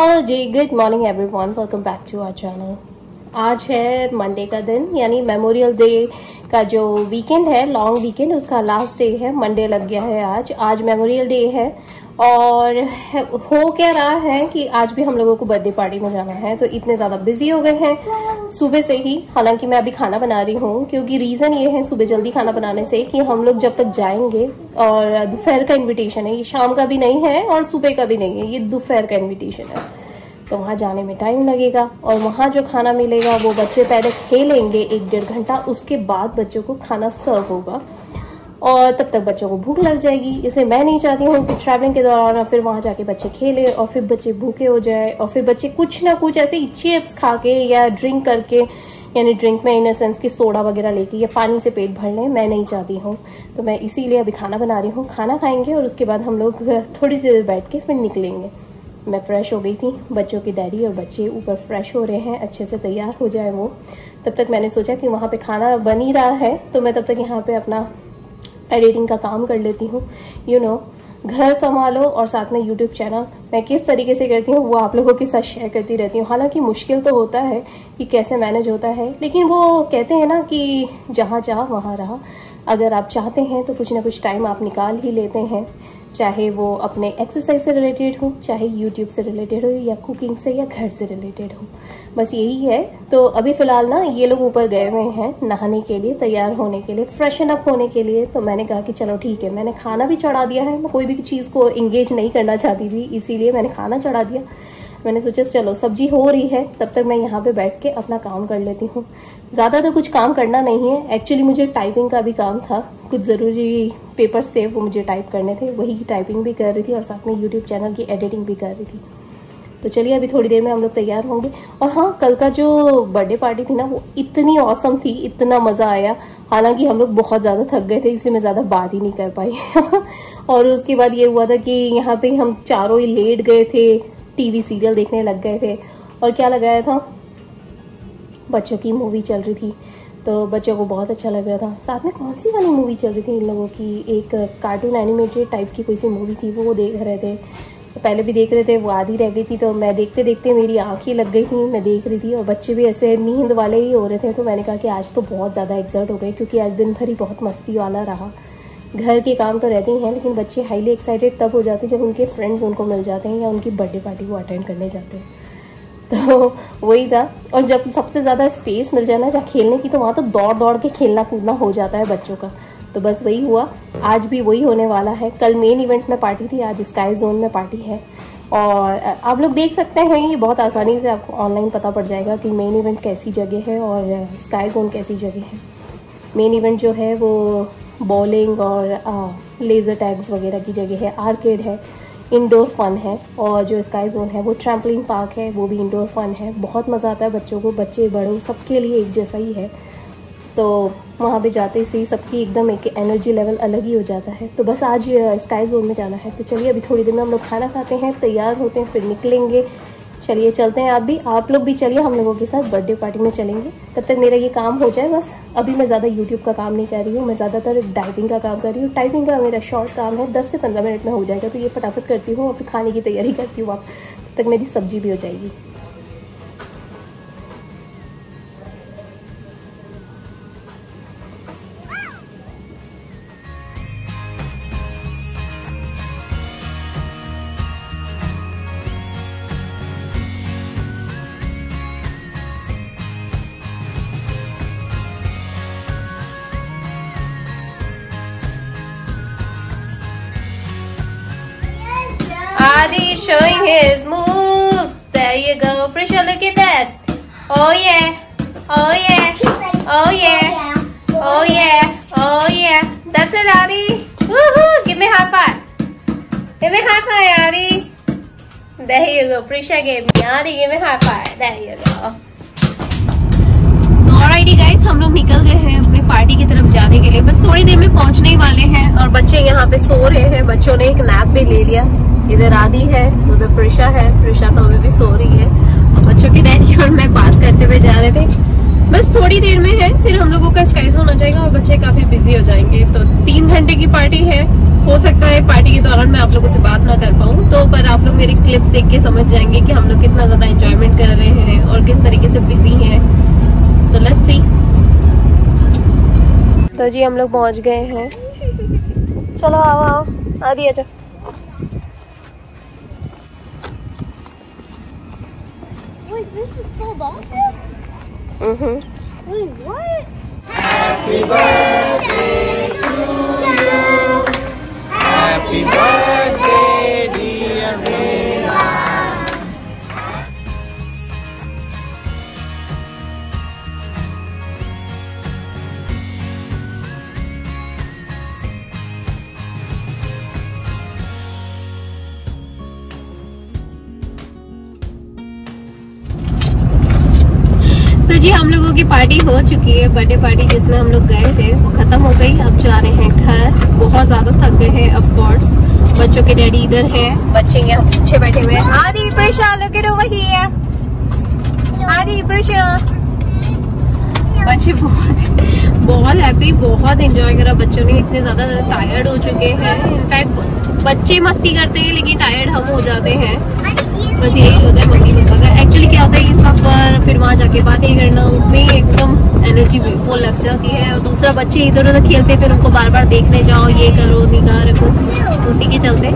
Hello जी, good morning everyone, welcome back to our channel. आज है मंडे का दिन, यानी मेमोरियल डे का जो वीकेंड है, लॉन्ग वीकेंड, उसका लास्ट डे है। मंडे लग गया है आज मेमोरियल डे है। और हो क्या रहा है कि आज भी हम लोगों को बर्थडे पार्टी में जाना है, तो इतने ज्यादा बिजी हो गए हैं सुबह से ही। हालांकि मैं अभी खाना बना रही हूँ, क्योंकि रीजन ये है सुबह जल्दी खाना बनाने से कि हम लोग जब तक जाएंगे, और दोपहर का इन्विटेशन है, ये शाम का भी नहीं है और सुबह का भी नहीं है, ये दोपहर का इन्विटेशन है, तो वहां जाने में टाइम लगेगा। और वहां जो खाना मिलेगा वो बच्चे पहले खेलेंगे 1-1.5 घंटा, उसके बाद बच्चों को खाना सर्व होगा और तब तक बच्चों को भूख लग जाएगी। इसलिए मैं नहीं चाहती हूँ कि ट्रैवलिंग के दौरान फिर वहां जाके बच्चे खेले और फिर बच्चे भूखे हो जाए, और फिर बच्चे कुछ ना कुछ ऐसे चिप्स खा के या ड्रिंक करके, यानी ड्रिंक में इन द सेंस की सोडा वगैरह लेके या पानी से पेट भर लें। मैं नहीं चाहती हूँ, तो मैं इसीलिए अभी खाना बना रही हूँ। खाना खाएंगे और उसके बाद हम लोग थोड़ी सी देर बैठ के फिर निकलेंगे। मैं फ्रेश हो गई थी, बच्चों की डैडी और बच्चे ऊपर फ्रेश हो रहे हैं, अच्छे से तैयार हो जाए वो। तब तक मैंने सोचा कि वहां पे खाना बन ही रहा है, तो मैं तब तक यहाँ पे अपना एडिटिंग का काम कर लेती हूँ। घर संभालो और साथ में यूट्यूब चैनल मैं किस तरीके से करती हूँ वो आप लोगों के साथ शेयर करती रहती हूँ। हालांकि मुश्किल तो होता है कि कैसे मैनेज होता है, लेकिन वो कहते हैं ना कि जहाँ चाह वहाँ रहा। अगर आप चाहते हैं तो कुछ ना कुछ टाइम आप निकाल ही लेते हैं, चाहे वो अपने एक्सरसाइज से रिलेटेड हो, चाहे यूट्यूब से रिलेटेड हो, या कुकिंग से, या घर से रिलेटेड हो, बस यही है। तो अभी फिलहाल ना ये लोग ऊपर गए हुए हैं नहाने के लिए, तैयार होने के लिए, फ्रेशन अप होने के लिए। तो मैंने कहा कि चलो ठीक है, मैंने खाना भी चढ़ा दिया है। मैं कोई भी चीज को एंगेज नहीं करना चाहती थी, इसीलिए मैंने खाना चढ़ा दिया। मैंने सोचा चलो सब्जी हो रही है, तब तक मैं यहाँ पे बैठ के अपना काम कर लेती हूँ। ज्यादा तो कुछ काम करना नहीं है, एक्चुअली मुझे टाइपिंग का भी काम था, कुछ जरूरी पेपर्स थे वो मुझे टाइप करने थे, वही टाइपिंग भी कर रही थी और साथ में यूट्यूब चैनल की एडिटिंग भी कर रही थी। तो चलिए अभी थोड़ी देर में हम लोग तैयार होंगे। और हाँ, कल का जो बर्थडे पार्टी थी ना, वो इतनी औसम थी, इतना मजा आया। हालांकि हम लोग बहुत ज्यादा थक गए थे, इसलिए मैं ज्यादा बात ही नहीं कर पाई और उसके बाद ये हुआ था कि यहाँ पे हम चारों ही लेट गए थे, टीवी सीरियल देखने लग गए थे। और क्या लगाया था, बच्चों की मूवी चल रही थी, तो बच्चों को बहुत अच्छा लग रहा था। साथ में कौन सी वाली मूवी चल रही थी इन लोगों की, एक कार्टून एनिमेटेड टाइप की कोई सी मूवी थी, वो देख रहे थे। तो पहले भी देख रहे थे, वो आधी रह गई थी, तो मैं देखते देखते मेरी आँख ही लग गई थी, मैं देख रही थी। और बच्चे भी ऐसे नींद वाले ही हो रहे थे, तो मैंने कहा कि आज तो बहुत ज़्यादा एक्सर्ट हो गए, क्योंकि आज दिन भर ही बहुत मस्ती वाला रहा। घर के काम तो रहते ही हैं, लेकिन बच्चे हाईली एक्साइटेड तब हो जाते हैं जब उनके फ्रेंड्स उनको मिल जाते हैं या उनकी बर्थडे पार्टी को अटेंड करने जाते हैं। तो वही था। और जब सबसे ज़्यादा स्पेस मिल जाए ना जहाँ खेलने की, तो वहाँ तो दौड़ दौड़ के खेलना कूदना हो जाता है बच्चों का। तो बस वही हुआ, आज भी वही होने वाला है। कल मेन इवेंट में पार्टी थी, आज स्काई जोन में पार्टी है। और आप लोग देख सकते हैं, ये बहुत आसानी से आपको ऑनलाइन पता पड़ जाएगा कि मेन इवेंट कैसी जगह है और स्काई जोन कैसी जगह है। मेन इवेंट जो है वो बॉलिंग और लेज़र टैग्स वगैरह की जगह है, आर्केड है, इंडोर फन है। और जो स्काई जोन है वो ट्रैम्पलिन पार्क है, वो भी इंडोर फन है। बहुत मज़ा आता है बच्चों को, बच्चे बड़ों सबके लिए एक जैसा ही है। तो वहाँ पे जाते से ही सबकी एकदम एक एनर्जी लेवल अलग ही हो जाता है। तो बस आज स्काई जोन में जाना है। तो चलिए अभी थोड़ी देर में हम लोग खाना खाते हैं, तैयार होते हैं, फिर निकलेंगे। चलिए चलते हैं, आप लोग भी चलिए, हम लोगों के साथ बर्थडे पार्टी में चलेंगे। तब तक मेरा ये काम हो जाए बस। अभी मैं ज़्यादा यूट्यूब का काम नहीं कर रही हूँ, मैं ज़्यादातर टाइपिंग का काम कर रही हूँ। टाइपिंग का मेरा शॉर्ट काम है, 10 से 15 मिनट में हो जाएगा, तो ये फटाफट करती हूँ और फिर खाने की तैयारी करती हूँ। तब तक मेरी सब्जी भी हो जाएगी। Adi showing his moves. There you go, Prisha. Look at that. Oh yeah. Oh yeah. Oh yeah. Oh yeah. Oh yeah. That's it, Adi. Woohoo! Give me a high five. Give me a high five, Adi. There you go. Prisha gave me. Adi, give me a high five. There you go. Alrighty guys, हम लोग निकल गए हैं अपने party की तरफ जाने के लिए। बस थोड़ी देर में पहुंचने ही वाले हैं। और बच्चे यहाँ पे सो रहे हैं, बच्चों ने एक नैप भी ले लिया। इधर आदि है, उधर प्रिशा है। प्रिशा तो अभी भी सो रही है। और बच्चों की डैडी और मैं बात करते हुए जा रहे थे। बस थोड़ी देर में है, फिर हम लोगों का स्काई जोन हो जाएगा और बच्चे काफी बिजी हो जाएंगे। तो 3 घंटे की पार्टी है, हो सकता है पार्टी के दौरान मैं आप लोगों से बात ना कर पाऊँ, तो पर आप लोग मेरे क्लिप्स देख के समझ जाएंगे कि हम लोग कितना ज्यादा एंजॉयमेंट कर रहे हैं और किस तरीके से बिजी हैं। So let's see. तो जी हम लोग पहुंच गए हैं। चलो आओ आओ, आ दिया जा। Wait, this is full dolphin? Wait, what? Happy birthday to you. Happy birthday, dear Mira. तो जी हम लोगों की पार्टी हो चुकी है, बर्थडे पार्टी जिसमें हम लोग गए थे वो खत्म हो गई। अब जा रहे हैं घर, बहुत ज्यादा थक गए हैं ऑफ कोर्स। बच्चों के डैडी इधर हैं, बच्चे यहाँ पीछे बैठे हुए हैं। आदि Prussia, look at over here। आदि प्रशा, बच्चे बहुत हैप्पी, बहुत एंजॉय करा बच्चों ने। इतने ज्यादा टायर्ड हो चुके हैं, इनफैक्ट बच्चे मस्ती करते हैं लेकिन टायर्ड हम हो जाते हैं। बस यही होता है मम्मी पापा का। एक्चुअली क्या होता है, ये सफर फिर वहाँ जाके बातें करना, उसमें एकदम एनर्जी वो लग जाती है। और दूसरा बच्चे इधर उधर खेलते फिर उनको बार बार देखने जाओ, ये करो निगाह रखो, उसी के चलते।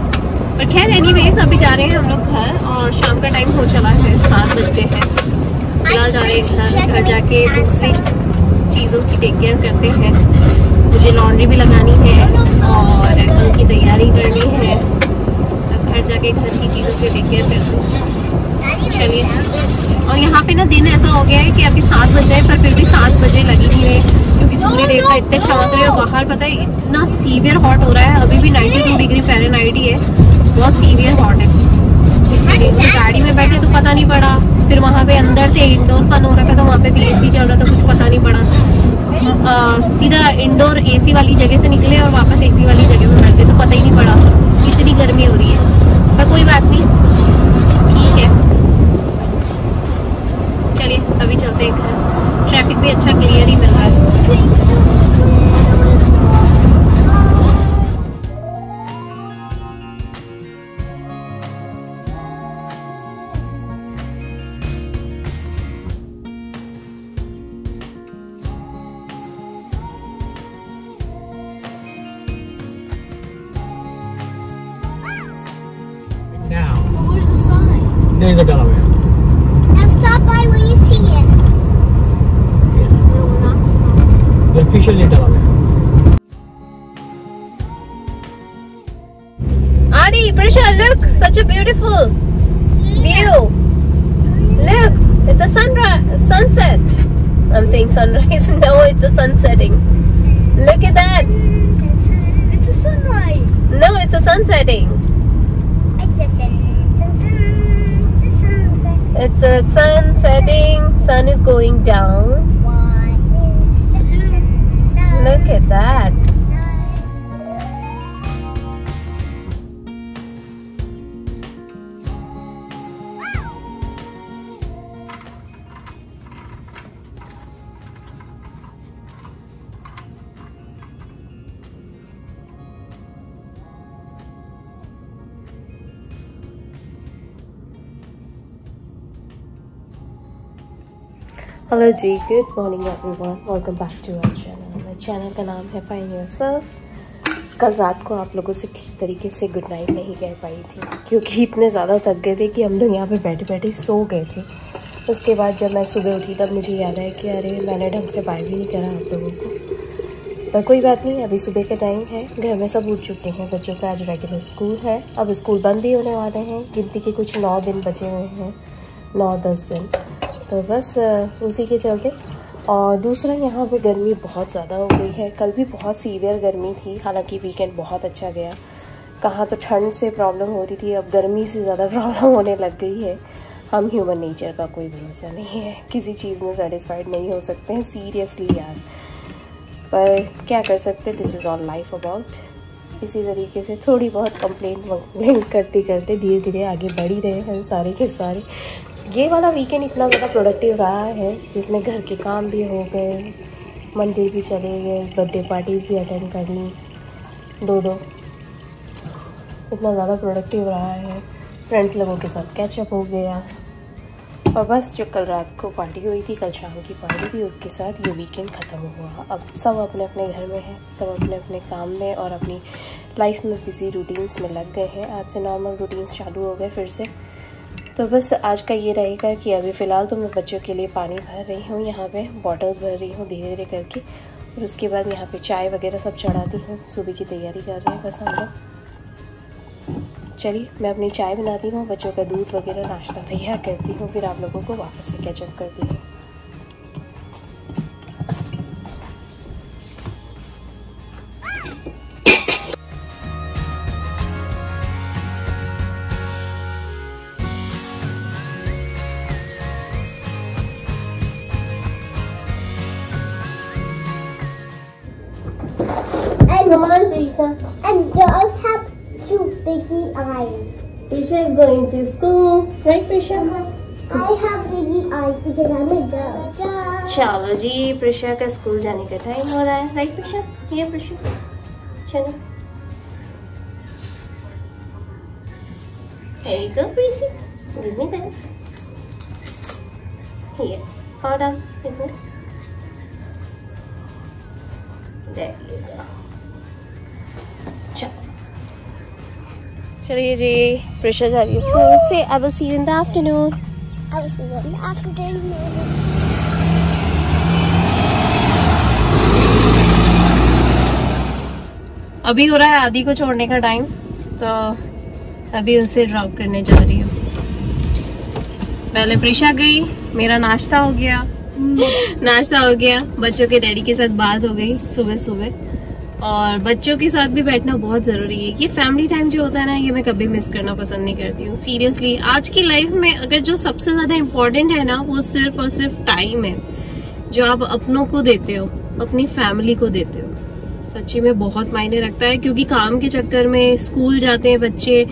पर खैर एनीवेज अभी जा रहे हैं हम लोग घर और शाम का टाइम हो चला है, 7 बज गए हैं। फिलहाल जा रहे हैं घर जाके दूसरी चीज़ों की टेक केयर करते हैं। मुझे लॉन्ड्री भी लगानी है और कल की तैयारी करनी है। घर जाके घर की चीज़ों की टेक केयर करते हैं। चलिए, और यहाँ पे ना दिन ऐसा हो गया है कि अभी 7 बजे पर फिर भी 7 बजे लगी नहीं है, क्योंकि सूर्य देवता इतने चमक रहे हैं। बाहर पता है इतना सीवियर हॉट हो रहा है, अभी भी 92 डिग्री फ़ारेनहाइट ही है, बहुत सीवियर हॉट है। इसलिए गाड़ी में बैठे तो पता नहीं पड़ा, फिर वहाँ पे अंदर थे इंडोर फन हो रहा था तो वहाँ पे भी एसी चल रहा था, कुछ पता नहीं पड़ा। सीधा इंडोर एसी वाली जगह से निकले और वापस एसी वाली जगह में बैठे तो पता ही नहीं पड़ा, इतनी गर्मी हो रही है। पर कोई बात नहीं, ठीक है। चलिए अभी चलते हैं घर। ट्रैफिक भी अच्छा क्लियर ही मिल रहा है। Now, Well, where's the sign? there's a Delaware. Now stop by when you see it. Yeah. No, we're not stopping. We're officially Delaware. Adi, Prisha, look, such a beautiful view. Look, it's a sunset. I'm saying sunrise. No, it's a sunsetting. Look at that. It's a sunrise. No, it's a sunsetting. It's a sun setting. Sun is going down. Look at that. Hello जी, good morning everyone, welcome back to our channel. मेरे channel का नाम है find yourself. कल रात को आप लोगों से ठीक तरीके से गुड नाइट नहीं कह पाई थी, क्योंकि इतने ज़्यादा थक गए थे कि हम लोग यहाँ पे बैठे बैठे सो गए थे। उसके बाद जब मैं सुबह उठी तब मुझे याद आया कि अरे मैंने ढंग से बाय भी नहीं करा आप लोगों को। पर कोई बात नहीं, अभी सुबह का टाइम है, घर में सब उठ चुके हैं। बच्चों का आज रेगुलर स्कूल है, अब स्कूल बंद भी होने वाले हैं। गिनती के कुछ 9 दिन बचे हुए हैं, 9-10 दिन। तो बस उसी के चलते। और दूसरा, यहाँ पे गर्मी बहुत ज़्यादा हो गई है। कल भी बहुत सीवियर गर्मी थी, हालांकि वीकेंड बहुत अच्छा गया। कहाँ तो ठंड से प्रॉब्लम हो रही थी, अब गर्मी से ज़्यादा प्रॉब्लम होने लग गई है। हम ह्यूमन नेचर का कोई भरोसा नहीं है, किसी चीज़ में सेटिस्फाइड नहीं हो सकते हैं सीरियसली यार। पर क्या कर सकते, this is all life about. इसी तरीके से थोड़ी बहुत कंप्लेंट करते करते धीरे धीरे आगे बढ़ ही रहे हैं सारे के सारे। ये वाला वीकेंड इतना ज़्यादा प्रोडक्टिव रहा है, जिसमें घर के काम भी हो गए, मंदिर भी चले गए, बर्थडे पार्टीज़ भी अटेंड कर ली 2-2। इतना ज़्यादा प्रोडक्टिव रहा है। फ्रेंड्स लोगों के साथ कैचअप हो गया, और बस जो कल रात को पार्टी हुई थी, कल शाम की पार्टी थी, उसके साथ ये वीकेंड ख़त्म हुआ। अब सब अपने अपने घर में हैं, सब अपने अपने काम में और अपनी लाइफ में बिजी रूटीन्स में लग गए हैं। आज से नॉर्मल रूटीन्स चालू हो गए फिर से। तो बस आज का ये रहेगा कि अभी फ़िलहाल तो मैं बच्चों के लिए पानी भर रही हूँ, यहाँ पे बॉटल्स भर रही हूँ धीरे धीरे करके, और उसके बाद यहाँ पे चाय वगैरह सब चढ़ाती हूँ। सुबह की तैयारी कर रहे हैं बस हम लोग। चलिए मैं अपनी चाय बनाती हूँ, बच्चों का दूध वगैरह नाश्ता तैयार करती हूँ, फिर आप लोगों को वापस से कैचअप करती हूँ। Come on, Prisha. And dogs have two biggie eyes. Prisha is going to school, right, Prisha? I have biggie eyes because I'm a dog. चलो जी, प्रिशा का स्कूल जाने का टाइम हो रहा है, राइट प्रिशा? ये प्रिशा, चलो। Here you go, Prissy. Give me this. Here, hold on, isn't it? There you go. चलिए जी, प्रिशा जा रही है स्कूल से। I will see you in the afternoon. I will see you in the afternoon. अभी हो रहा है आदि को छोड़ने का टाइम, तो अभी उसे ड्रॉप करने जा रही हूँ। पहले प्रिशा गई, मेरा नाश्ता हो गया नाश्ता हो गया, बच्चों के डैडी के साथ बात हो गई सुबह सुबह, और बच्चों के साथ भी बैठना बहुत जरूरी है। ये फैमिली टाइम जो होता है ना, ये मैं कभी मिस करना पसंद नहीं करती हूँ। सीरियसली आज की लाइफ में अगर जो सबसे ज्यादा इम्पोर्टेंट है ना, वो सिर्फ और सिर्फ टाइम है, जो आप अपनों को देते हो, अपनी फैमिली को देते हो। सच्ची में बहुत मायने रखता है, क्योंकि काम के चक्कर में स्कूल जाते हैं बच्चे,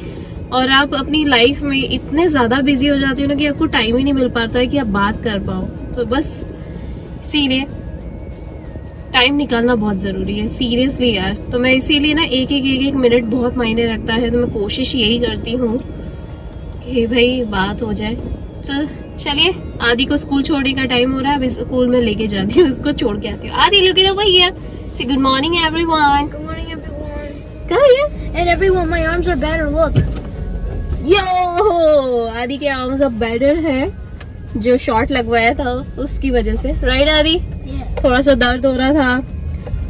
और आप अपनी लाइफ में इतने ज्यादा बिजी हो जाते हो ना कि आपको टाइम ही नहीं मिल पाता है कि आप बात कर पाओ। तो बस इसीलिए टाइम निकालना बहुत जरूरी है, सीरियसली यार। तो मैं इसीलिए ना एक मिनट बहुत मायने रखता है, तो मैं कोशिश यही करती हूँ कि भाई बात हो जाए। तो चलिए, आदि को स्कूल छोड़ने का टाइम हो रहा है, अब स्कूल में लेके जाती हूँ, उसको छोड़ के आती हूँ। आदि लुक एट ओवर हियर, से good morning everyone. Good morning, everyone. Come here. And everyone, my arms are better. Look. यो, आदि के आर्म्स अब बेटर है, जो शॉट लगवाया था उसकी वजह से, राइट आदि? थोड़ा सा दर्द हो रहा था,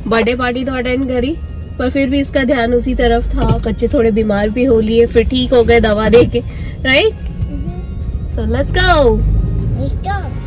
बर्थडे पार्टी तो अटेंड करी, पर फिर भी इसका ध्यान उसी तरफ था। बच्चे थोड़े बीमार भी हो लिए, फिर ठीक हो गए दवा दे के, right? So let's go. Let's go.